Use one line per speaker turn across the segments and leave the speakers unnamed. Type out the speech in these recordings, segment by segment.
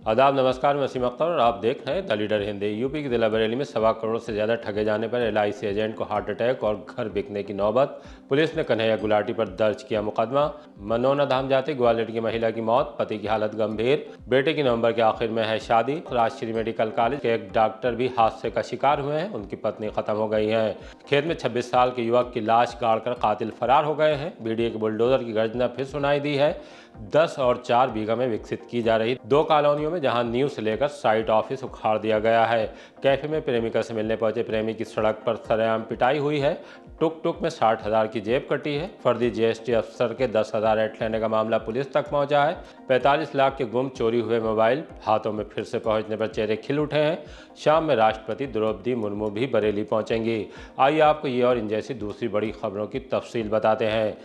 आदाब, नमस्कार। मैं वसीम अख्तर और आप देख रहे हैं द लीडर हिंदी। यूपी के जिला बरेली में 1.25 करोड़ से ज़्यादा ठगे जाने पर LIC एजेंट को हार्ट अटैक और घर बिकने की नौबत। पुलिस ने कन्हैया गुलाटी पर दर्ज किया मुकदमा। मनोना धाम जाती ग्वालियर की महिला की मौत, पति की हालत गंभीर, बेटे की नवंबर के आखिर में है शादी। राजश्री मेडिकल कॉलेज के एक डॉक्टर भी हादसे का शिकार हुए हैं, उनकी पत्नी खत्म हो गई है। खेत में 26 साल के युवक की लाश गाड़कर कातिल फरार हो गए हैं। BDA के बुलडोजर की गर्जना फिर सुनाई दी है। 10 और 4 बीघा में विकसित की जा रही 2 कॉलोनियों में जहां न्यू से लेकर साइट ऑफिस उखाड़ दिया गया है। कैफे में प्रेमिका से मिलने पहुंचे प्रेमी की सड़क पर सरेआम पिटाई हुई है। टुक टुक में 60,000 की जेब कटी है। फर्जी GST अफसर के 10,000 ऐंठ लेने का मामला पुलिस तक पहुंचा है। 45 लाख के गुम चोरी हुए मोबाइल हाथों में फिर से पहुंचने पर चेहरे खिल उठे हैं। शाम में राष्ट्रपति द्रौपदी मुर्मू भी बरेली पहुंचेंगी। आइए आपको ये और इन जैसी दूसरी बड़ी खबरों की तफसील बताते हैं।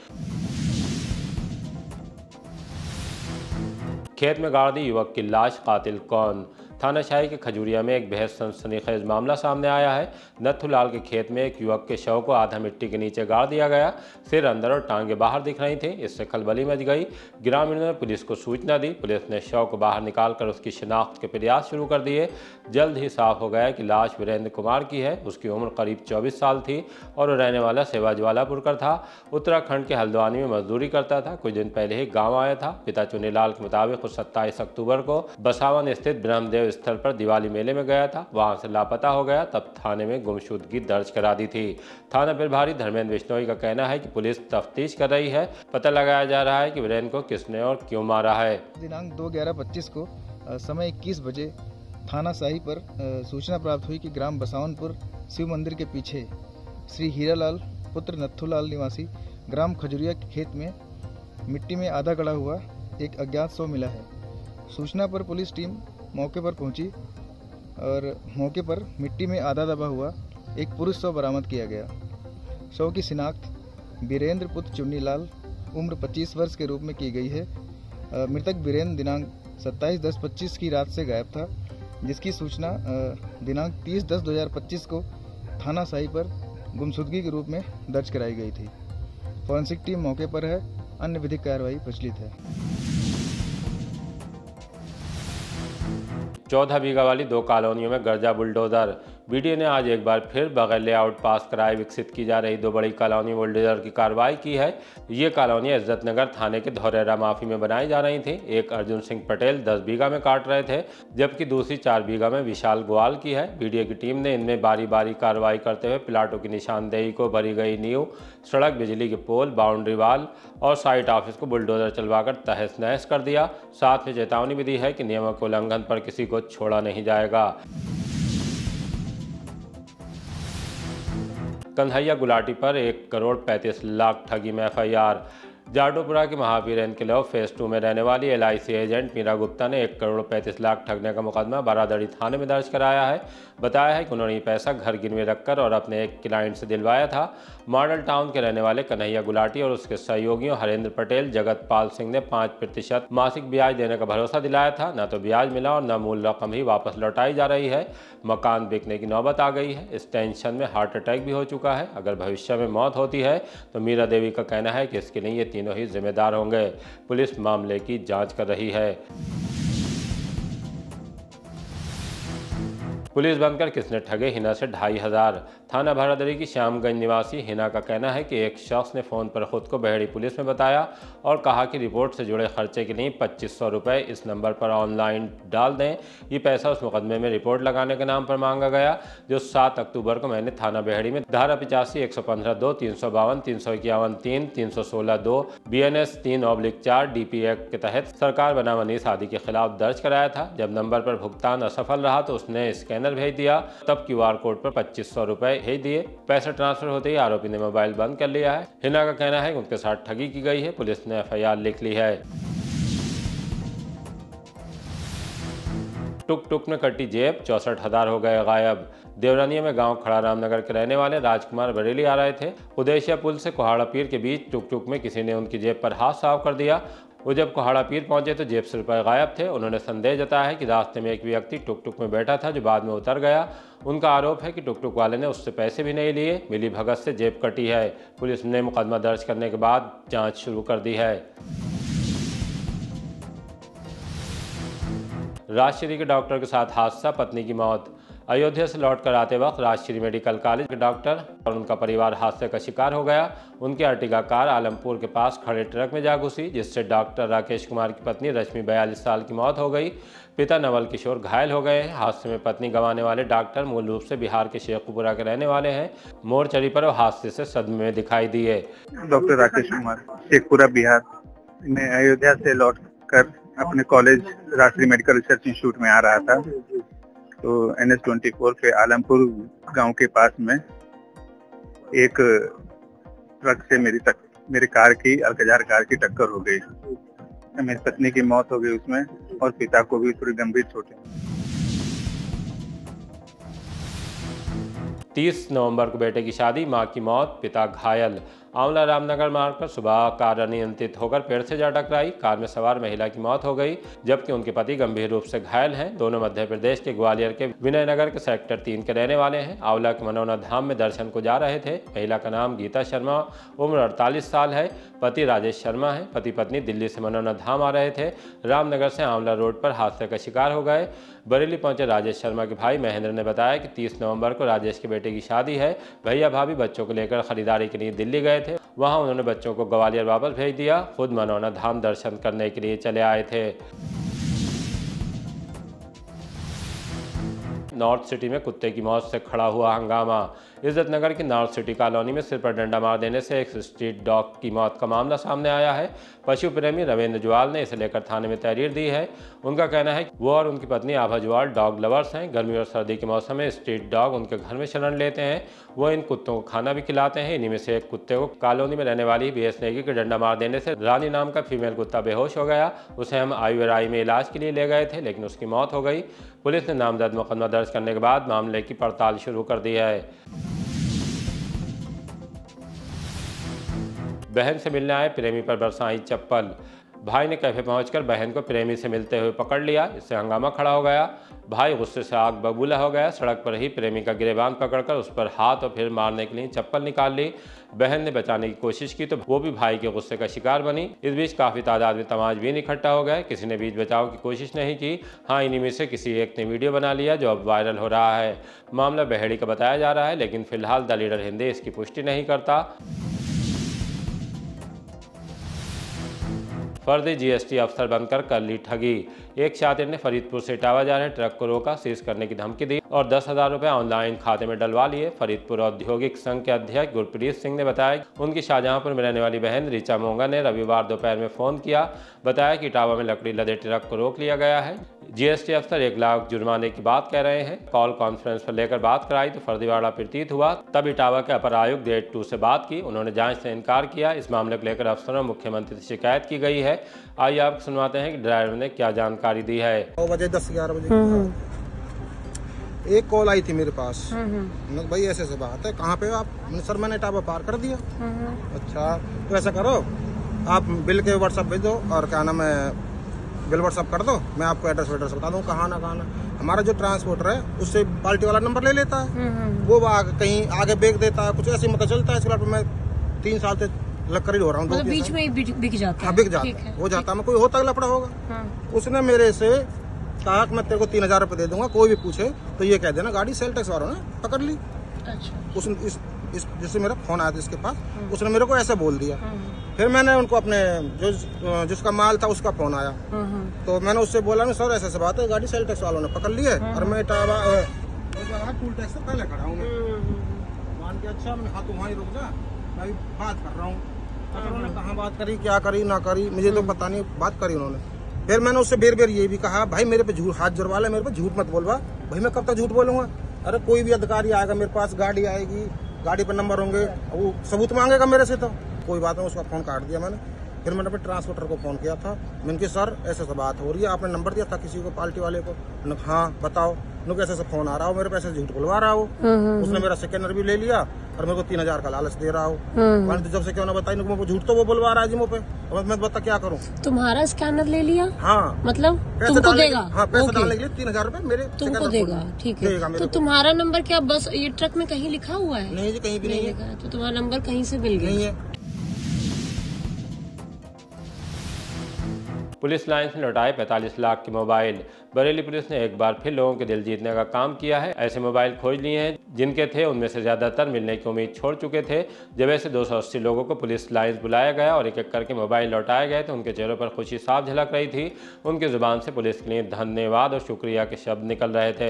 खेत में गाड़ दी युवक की लाश, कातिल कौन? थानाशाही के खजूरिया में एक बेहद सनसनीखेज मामला सामने आया है। नथुलाल के खेत में एक युवक के शव को आधा मिट्टी के नीचे गाड़ दिया गया। सिर अंदर और टांगे बाहर दिख रही थी। इससे खलबली मच गई। ग्रामीणों ने पुलिस को सूचना दी। पुलिस ने शव को बाहर निकालकर उसकी शिनाख्त के प्रयास शुरू कर दिए। जल्द ही साफ हो गया कि लाश वीरेंद्र कुमार की है। उसकी उम्र करीब 24 साल थी और वो रहने वाला सेवा ज्वालापुर का था। उत्तराखंड के हल्द्वानी में मजदूरी करता था। कुछ दिन पहले ही गाँव आया था। पिता चुनीलाल के मुताबिक 27 अक्टूबर को बसावन स्थित ब्रह्मदेव स्थल पर दिवाली मेले में गया था। वहां से लापता हो गया। तब थाने में गुमशुदगी दर्ज करा दी थी। थाना प्रभारी धर्मेंद्र बिश्नोई का कहना है कि पुलिस तफ्तीश कर रही है। पता लगाया जा रहा है कि वीरेंद्र को किसने और क्यों मारा है।
दिनांक 2/11/25 को समय 21 बजे थाना शाही पर सूचना प्राप्त हुई कि ग्राम बसावनपुर शिव मंदिर के पीछे श्री हीरालाल पुत्र नथुलाल निवासी ग्राम खजुरिया के खेत में मिट्टी में आधा गड़ा हुआ एक अज्ञात शव मिला है। सूचना पर पुलिस टीम मौके पर पहुंची और मौके पर मिट्टी में आधा दबा हुआ एक पुरुष शव बरामद किया गया। शव की शिनाख्त वीरेंद्र पुत्र चुन्नीलाल उम्र 25 वर्ष के रूप में की गई है। मृतक वीरेंद्र दिनांक 27/10/25 की रात से गायब था, जिसकी सूचना दिनांक 30/10/2025 को थाना शाही पर गुमशुदगी के रूप में दर्ज कराई गई थी। फॉरेंसिक टीम मौके पर है। अन्य विधिक कार्रवाई प्रचलित है।
14 बीघा वाली 2 कॉलोनियों में गर्जा बुलडोजर। BDA ने आज एक बार फिर बगैर लेआउट पास कराए विकसित की जा रही 2 बड़ी कॉलोनी बुलडोजर की कार्रवाई की है। ये कॉलोनियां इज्जतनगर थाने के धौरेरा माफी में बनाई जा रही थी। एक अर्जुन सिंह पटेल 10 बीघा में काट रहे थे, जबकि दूसरी 4 बीघा में विशाल ग्वाल की है। BDA की टीम ने इनमें बारी बारी कार्रवाई करते हुए प्लाटों की निशानदेही को भरी गई नींव, सड़क, बिजली के पोल, बाउंड्री वाल और साइट ऑफिस को बुलडोजर चलवाकर तहस नहस कर दिया। साथ में चेतावनी भी दी है कि नियमों के उल्लंघन पर किसी को छोड़ा नहीं जाएगा। कन्हैया गुलाटी पर 1,35,00,000 ठगी में FIR। जाडोपुरा के महावीर एनक्लेव फेज 2 में रहने वाली LIC एजेंट मीरा गुप्ता ने 1,35,00,000 ठगने का मुकदमा बारादड़ी थाने में दर्ज कराया है। बताया है कि उन्होंने ये पैसा घर गिरवी रखकर और अपने एक क्लाइंट से दिलवाया था। मॉडल टाउन के रहने वाले कन्हैया गुलाटी और उसके सहयोगियों हरेंद्र पटेल, जगतपाल सिंह ने 5% मासिक ब्याज देने का भरोसा दिलाया था। न तो ब्याज मिला और न मूल रकम ही वापस लौटाई जा रही है। मकान बिकने की नौबत आ गई है। इस टेंशन में हार्ट अटैक भी हो चुका है। अगर भविष्य में मौत होती है तो मीरा देवी का कहना है कि इसके लिए ये तीनों ही जिम्मेदार होंगे। पुलिस मामले की जांच कर रही है। पुलिस बनकर किसने ठगे हिना से 2,500। थाना भरादरी की श्यामगंज निवासी हिना का कहना है कि एक शख्स ने फ़ोन पर खुद को बहेड़ी पुलिस में बताया और कहा कि रिपोर्ट से जुड़े खर्चे के लिए 2,500 रुपये इस नंबर पर ऑनलाइन डाल दें। ये पैसा उस मुकदमे में रिपोर्ट लगाने के नाम पर मांगा गया, जो 7 अक्टूबर को मैंने थाना बहेड़ी में धारा 85, 115(2), 352, 351(3), 316(2), BNS 3/4 DP एक्ट के तहत सरकार बनावनी शादी के खिलाफ दर्ज कराया था। जब नंबर पर भुगतान असफल रहा तो उसने स्कैनर भेज दिया। तब QR कोड पर 2,500 रुपये भेज दिए। पैसे ट्रांसफर होते ही आरोपी ने मोबाइल बंद कर लिया है। हिना का कहना है कि उनके साथ ठगी की गई है। पुलिस ने FIR लिख ली है। टुक टुक में कटी जेब, 64,000 हो गए गायब। देवरानिया में गांव खड़ा रामनगर के रहने वाले राजकुमार बरेली आ रहे थे। उदेशिया पुल से कोहाड़ा पीर के बीच टुक टुक में किसी ने उनकी जेब पर हाथ साफ कर दिया। वो जब कोहाड़ा पीर पहुंचे तो जेब से रुपये गायब थे। उन्होंने संदेह जताया है कि रास्ते में एक व्यक्ति टुक टुक में बैठा था, जो बाद में उतर गया। उनका आरोप है कि टुक टुक वाले ने उससे पैसे भी नहीं लिए। मिली भगत से जेब कटी है। पुलिस ने मुकदमा दर्ज करने के बाद जांच शुरू कर दी है। राजश्री के डॉक्टर के साथ हादसा, पत्नी की मौत। अयोध्या से लौटकर आते वक्त राजश्री मेडिकल कॉलेज के डॉक्टर और उनका परिवार हादसे का शिकार हो गया। उनकी अर्टिगा कार आलमपुर के पास खड़े ट्रक में जा घुसी, जिससे डॉक्टर राकेश कुमार की पत्नी रश्मि 42 साल की मौत हो गई। पिता नवल किशोर घायल हो गए हैं। हादसे में पत्नी गंवाने वाले डॉक्टर मूल रूप से बिहार के शेखपुरा के रहने वाले हैं। मोर्चरी पर वो हादसे से सदमे में दिखाई दिए।
डॉक्टर राकेश कुमार शेखपुरा बिहार में अयोध्या से लौटकर अपने college Rajshree medical research institute में आ रहा था, तो NH-24 पे आलमपुर गांव के पास में एक ट्रक से मेरी कार की अल्कजार कार की टक्कर हो गई। मेरी पत्नी की मौत हो गई उसमें, और पिता को भी थोड़ी गंभीर चोटें।
30 नवंबर को बेटे की शादी, मां की मौत, पिता घायल। आंवला रामनगर मार्ग पर सुबह कार अनियंत्रित होकर पेड़ से जा टकराई। कार में सवार महिला की मौत हो गई, जबकि उनके पति गंभीर रूप से घायल हैं। दोनों मध्य प्रदेश के ग्वालियर के विनयनगर के सेक्टर 3 के रहने वाले हैं। आंवला के मनोना धाम में दर्शन को जा रहे थे। महिला का नाम गीता शर्मा, उम्र 48 साल है। पति राजेश शर्मा है। पति पत्नी दिल्ली से मनोना धाम आ रहे थे। रामनगर से आंवला रोड पर हादसे का शिकार हो गए। बरेली पहुंचे राजेश शर्मा के भाई महेंद्र ने बताया कि 30 नवंबर को राजेश के बेटे की शादी है। भैया भाभी बच्चों को लेकर खरीदारी के लिए दिल्ली गए थे। वहां उन्होंने बच्चों को ग्वालियर वापस भेज दिया। खुद मनोना धाम दर्शन करने के लिए चले आए थे। नॉर्थ सिटी में कुत्ते की मौत से खड़ा हुआ हंगामा। इज्जत नगर की नॉर्थ सिटी कॉलोनी में सिर पर डंडा मार देने से एक स्ट्रीट डॉग की मौत का मामला सामने आया है। पशु प्रेमी रविंद्र जुआल ने इसे लेकर थाने में तहरीर दी है। उनका कहना है कि वो और उनकी पत्नी आभा जुआल डॉग लवर्स हैं। गर्मी और सर्दी के मौसम में स्ट्रीट डॉग उनके घर में शरण लेते हैं। वो इन कुत्तों को खाना भी खिलाते हैं। इन्हीं में से एक कुत्ते को कॉलोनी में रहने वाली BS नेगी के डंडा मार देने से रानी नाम का फीमेल कुत्ता बेहोश हो गया। उसे हम IURI में इलाज के लिए ले गए थे, लेकिन उसकी मौत हो गई। पुलिस ने नामजद मुकदमा दर्ज करने के बाद मामले की पड़ताल शुरू कर दी है। बहन से मिलने आए प्रेमी पर बरसाई चप्पल। भाई ने कैफे पहुंचकर बहन को प्रेमी से मिलते हुए पकड़ लिया। इससे हंगामा खड़ा हो गया। भाई गुस्से से आग बबूला हो गया। सड़क पर ही प्रेमी का गिरेबान पकड़कर उस पर हाथ और फिर मारने के लिए चप्पल निकाल ली। बहन ने बचाने की कोशिश की तो वो भी भाई के गुस्से का शिकार बनी। इस बीच काफ़ी तादाद में तमाशबीन इकट्ठा हो गए। किसी ने बीच बचाव की कोशिश नहीं की। हाँ, इन्हीं में से किसी एक ने वीडियो बना लिया जो अब वायरल हो रहा है। मामला बहेड़ी का बताया जा रहा है, लेकिन फिलहाल द लीडर हिंदी इसकी पुष्टि नहीं करता। फर्जी GST अफसर बनकर कर ली ठगी। एक शातिर ने फरीदपुर से इटावा जा रहे ट्रक को रोका, सीज करने की धमकी दी और 10,000 रुपये ऑनलाइन खाते में डलवा लिए। फरीदपुर औद्योगिक संघ के अध्यक्ष गुरप्रीत सिंह ने बताया उनकी शाहजहांपुर में रहने वाली बहन ऋचा मोंगा ने रविवार दोपहर में फ़ोन किया। बताया कि इटावा में लकड़ी लदे ट्रक को रोक लिया गया है। GST अफसर 1 लाख जुर्माने की बात कह रहे हैं। कॉल कॉन्फ्रेंस पर लेकर बात कराई तो फर्जीवाड़ा प्रतीत हुआ। तब इटावा के अपर आयुक्त ग्रेड 2 से बात की। उन्होंने जांच से इनकार किया। इस मामले को लेकर अफसरों और मुख्यमंत्री से शिकायत की गई है। आइए आपको सुनवाते हैं कि ड्राइवर ने क्या जानकारी दी है।
9 बजे 10-11 बजे एक कॉल आई थी मेरे पास। भाई ऐसे से बात है, कहाँ पे हो आप? सर मैंने इटावा पार कर दिया। अच्छा, तो ऐसा करो, आप बिल के व्हाट्सएप भेज दो और क्या नाम है, बिल व्हाट्सएप कर दो, मैं आपको एड्रेस बता दूँ कहाँ ना। हमारा जो ट्रांसपोर्टर है उससे पार्टी वाला नंबर ले लेता है, वो कहीं आगे बेच देता है, कुछ ऐसे मतलब चलता है। इसके बाद मैं 3 साल से लग कर ही हो रहा हूँ।
मतलब बीच में ही बिक जाता है।
बिक जाता हो जाता मैं कोई होता लफड़ा होगा। उसने मेरे से कहा कि मैं तेरे को 3,000 रुपये दे दूंगा, कोई भी पूछे तो ये कह देना गाड़ी सेल टैक्स वालों ने पकड़ ली। अच्छा। जिससे मेरा फोन आया था इसके पास, उसने मेरे को ऐसे बोल दिया। फिर मैंने उनको अपने जिसका माल था उसका फोन आया, तो मैंने उससे बोला ना सर ऐसे बात है, गाड़ी सेल टैक्स वालों ने पकड़ ली है और मैं टूल टैक्स से पहले खड़ा हूँ। मान के अच्छा मैंने हाथ वहाँ ही रुक जा, मैं बात कर रहा हूँ। उन्होंने कहाँ बात करी, क्या करी ना करी मुझे तो पता नहीं, बात करी उन्होंने। फिर मैंने उससे बेर ये भी कहा भाई मेरे पे झूठ हाथ जुड़वा ले, मेरे पे झूठ मत बोलवा। भाई मैं कब तक झूठ बोलूंगा? अरे कोई भी अधिकारी आएगा मेरे पास, गाड़ी आएगी, गाड़ी पर नंबर होंगे, वो सबूत मांगेगा मेरे से, तो कोई बात नहीं। उसका फोन काट दिया मैंने। फिर मैंने अपने ट्रांसपोर्टर को फोन किया था। मैंने सर ऐसे से बात हो रही है, आपने नंबर दिया था किसी को पार्टी वाले को? हाँ बताओ। कैसे से फोन आ रहा हो, मेरे पैसे झूठ बुलवा रहा हो। उसने मेरा स्कैनर भी ले लिया और मेरे को 3,000 का लालच दे रहा हो। मैंने तो जब से क्यों ना बताई, झूठ तो वो बुलवा रहा है जी मुँह पे। मैं बता क्या करूँ?
तुम्हारा स्कैनर ले लिया?
हाँ।
मतलब तुमको देगा?
हाँ, पैसे डालने के लिए 3,000 रुपए मेरे
तुमको देगा। ठीक है, तो तुम्हारा नंबर क्या बस ये ट्रक में कहीं लिखा हुआ है?
नहीं जी, कहीं भी नहीं है।
तो तुम्हारा नंबर कहीं से मिल गया?
नहीं है।
पुलिस लाइन्स ने लौटाए 45 लाख के मोबाइल। बरेली पुलिस ने एक बार फिर लोगों के दिल जीतने का काम किया है। ऐसे मोबाइल खोज लिए हैं जिनके थे उनमें से ज़्यादातर मिलने की उम्मीद छोड़ चुके थे। जब ऐसे 280 लोगों को पुलिस लाइन्स बुलाया गया और एक एक करके मोबाइल लौटाए गए तो उनके चेहरों पर खुशी साफ झलक रही थी। उनकी ज़ुबान से पुलिस के लिए धन्यवाद और शुक्रिया के शब्द निकल रहे थे।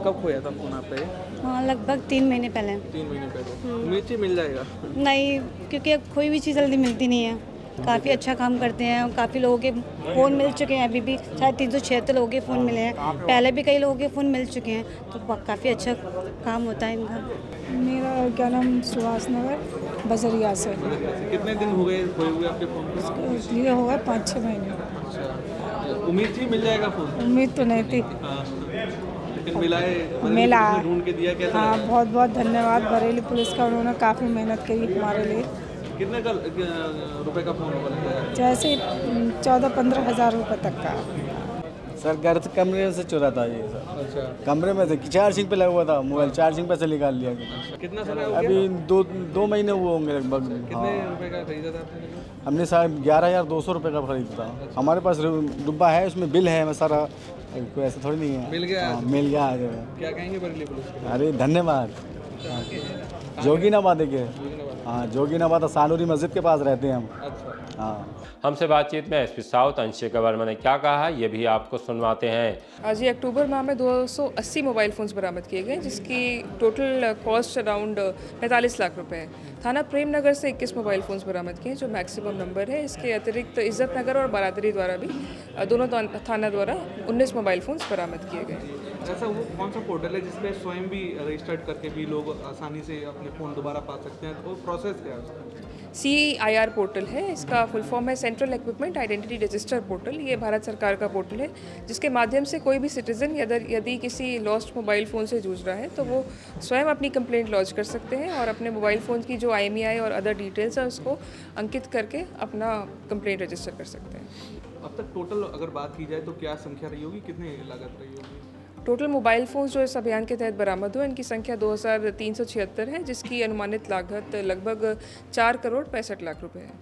कब खोया था फोन आपका?
हाँ, लगभग 3 महीने पहले।
3 महीने पहले। उम्मीद थी मिल जाएगा?
नहीं, क्योंकि अब कोई भी चीज़ जल्दी मिलती नहीं है। काफ़ी अच्छा काम करते हैं, काफ़ी लोगों के फ़ोन मिल चुके हैं। अभी भी शायद 376 लोगों के फ़ोन मिले हैं, पहले भी कई लोगों के फ़ोन मिल चुके हैं, तो काफ़ी अच्छा काम होता है इनका।
मेरा क्या नाम सुहास नगर बजरिया से।
कितने दिन हो गए खोए हुए आपके फ़ोन?
ये हो गए 5-6 महीने।
अच्छा, उम्मीद थी मिल जाएगा फ़ोन?
उम्मीद तो नहीं थी,
लेकिन मिला, ढूंढ के दिया। कैसा?
हाँ, बहुत बहुत धन्यवाद बरेली पुलिस का, उन्होंने काफ़ी मेहनत करी हमारे लिए।
कितने का रुपए का फ़ोन होगा?
जैसे 14-15 हज़ार रुपये तक का।
सर घर से कमरे से चुरा था ये सर।
अच्छा,
कमरे में से चार्जिंग पे लगा हुआ था मोबाइल, चार्जिंग पे से निकाल लिया गया।
कितना समय हो गया?
अभी दो महीने हुए होंगे लगभग।
कितने रुपए का खरीदा था आपने?
हमने साहब 11,200 रुपये का खरीदा था।
अच्छा।
हमारे पास डिब्बा है, उसमें बिल है हमें सारा, कोई ऐसा थोड़ी नहीं है।
मिल गया?
मिल गया।
क्या कहेंगे बरेली पुलिस को?
अरे धन्यवाद। जोगीनाबाद के, हाँ जोगीनाबाद सानूरी मस्जिद के पास रहते हैं हम।
अच्छा,
हाँ, हमसे बातचीत में एसपी साउथ अंशिका वर्मा ने क्या कहा ये भी आपको सुनवाते हैं।
आज ये अक्टूबर माह में 280 मोबाइल फ़ोन्स बरामद किए गए, जिसकी टोटल कॉस्ट अराउंड 45 लाख रुपए है। थाना प्रेम नगर से 21 मोबाइल फ़ोन्स बरामद किए जो मैक्सिमम नंबर है। इसके अतिरिक्त इज्जत नगर और बरादरी द्वारा भी दोनों थाना द्वारा 19 मोबाइल फ़ोन्स बरामद किए गए।
ऐसा वो कौन सा पोर्टल है जिसपे स्वयं भी रजिस्टर्ड करके भी लोग आसानी से अपने फ़ोन दोबारा पा सकते हैं? तो प्रोसेस क्या है उसका?
CIR पोर्टल है, इसका फुल फॉर्म है central equipment identity register portal. ये भारत सरकार का पोर्टल है जिसके माध्यम से कोई भी सिटीज़न यदि किसी लॉस्ट मोबाइल फ़ोन से जूझ रहा है तो वो स्वयं अपनी कंप्लेंट लॉन्च कर सकते हैं और अपने मोबाइल फ़ोन की जो IMEI और अदर डिटेल्स है उसको अंकित करके अपना कंप्लेंट रजिस्टर कर सकते हैं।
अब तक टोटल अगर बात की जाए तो क्या संख्या रही होगी, कितनी लागत रही होगी?
टोटल मोबाइल फ़ोन जो इस अभियान के तहत बरामद हुए इनकी संख्या 2376 है, जिसकी अनुमानित लागत लगभग 4 करोड़ 65 लाख रुपए है।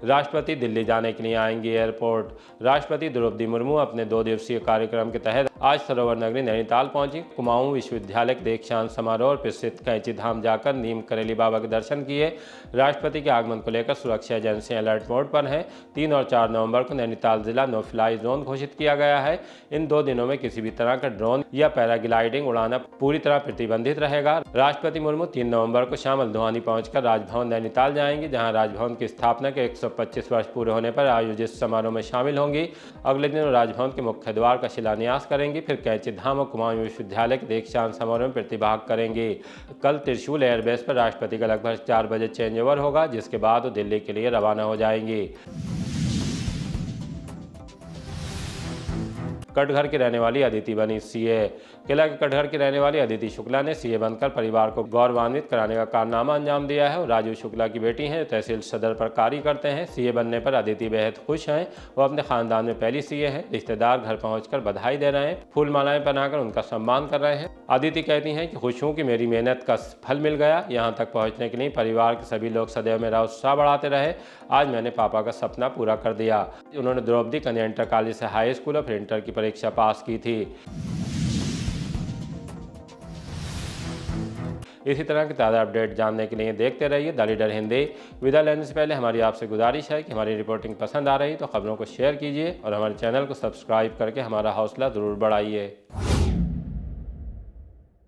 राष्ट्रपति दिल्ली जाने के लिए आएंगी एयरपोर्ट। राष्ट्रपति द्रौपदी मुर्मू अपने 2 दिवसीय कार्यक्रम के तहत आज सरोवर नगरी नैनीताल पहुंची। कुमाऊं विश्वविद्यालय के दीक्षांत समारोह और प्रसिद्ध कैंची धाम जाकर नीम करेली बाबा के दर्शन किए। राष्ट्रपति के आगमन को लेकर सुरक्षा एजेंसियां अलर्ट मोड पर हैं। 3 और 4 नवंबर को नैनीताल जिला नो फ्लाई जोन घोषित किया गया है। इन 2 दिनों में किसी भी तरह का ड्रोन या पैराग्लाइडिंग उड़ाना पूरी तरह प्रतिबंधित रहेगा। राष्ट्रपति मुर्मू 3 नवंबर को शाम हल्द्वानी पहुंचकर राजभवन नैनीताल जाएंगी, जहां राजभवन की स्थापना के 125 वर्ष पूरे होने पर आयोजित समारोह में शामिल होंगी। अगले दिन राजभवन के मुख्य द्वार का शिलान्यास करेंगी, फिर कैंची धाम और कुमाऊं विश्वविद्यालय के दीक्षांत समारोह में प्रतिभाग करेंगी। कल त्रिशूल एयरबेस पर राष्ट्रपति का लगभग 4 बजे चेंज ओवर होगा, जिसके बाद वो दिल्ली के लिए रवाना हो जाएंगी। कटघर की रहने वाली अदिति बनी CA। किला के कटघर की रहने वाली अदिति शुक्ला ने CA बनकर परिवार को गौरवान्वित कराने का कारनामा अंजाम दिया है। राजू शुक्ला की बेटी हैं, तहसील सदर पर कार्य करते हैं। CA बनने पर अदिति बेहद खुश हैं। वो अपने खानदान में पहली CA हैं। रिश्तेदार घर पहुंचकर बधाई दे रहे हैं, फूल मालाएं पहनाकर उनका सम्मान कर रहे हैं। अदिति कहती हैं कि खुश हूं कि मेरी मेहनत का फल मिल गया। यहाँ तक पहुँचने के लिए परिवार के सभी लोग सदैव मेरा उत्साह बढ़ाते रहे। आज मैंने पापा का सपना पूरा कर दिया। उन्होंने द्रौपदी कन्या इंटर कॉलेज से हाई स्कूल और फिर इंटर की परीक्षा पास की थी। इसी तरह के ताज़ा अपडेट जानने के लिए देखते रहिए द लीडर हिंदी। विदा लेने से पहले हमारी आपसे गुजारिश है कि हमारी रिपोर्टिंग पसंद आ रही तो खबरों को शेयर कीजिए और हमारे चैनल को सब्सक्राइब करके हमारा हौसला ज़रूर बढ़ाइए।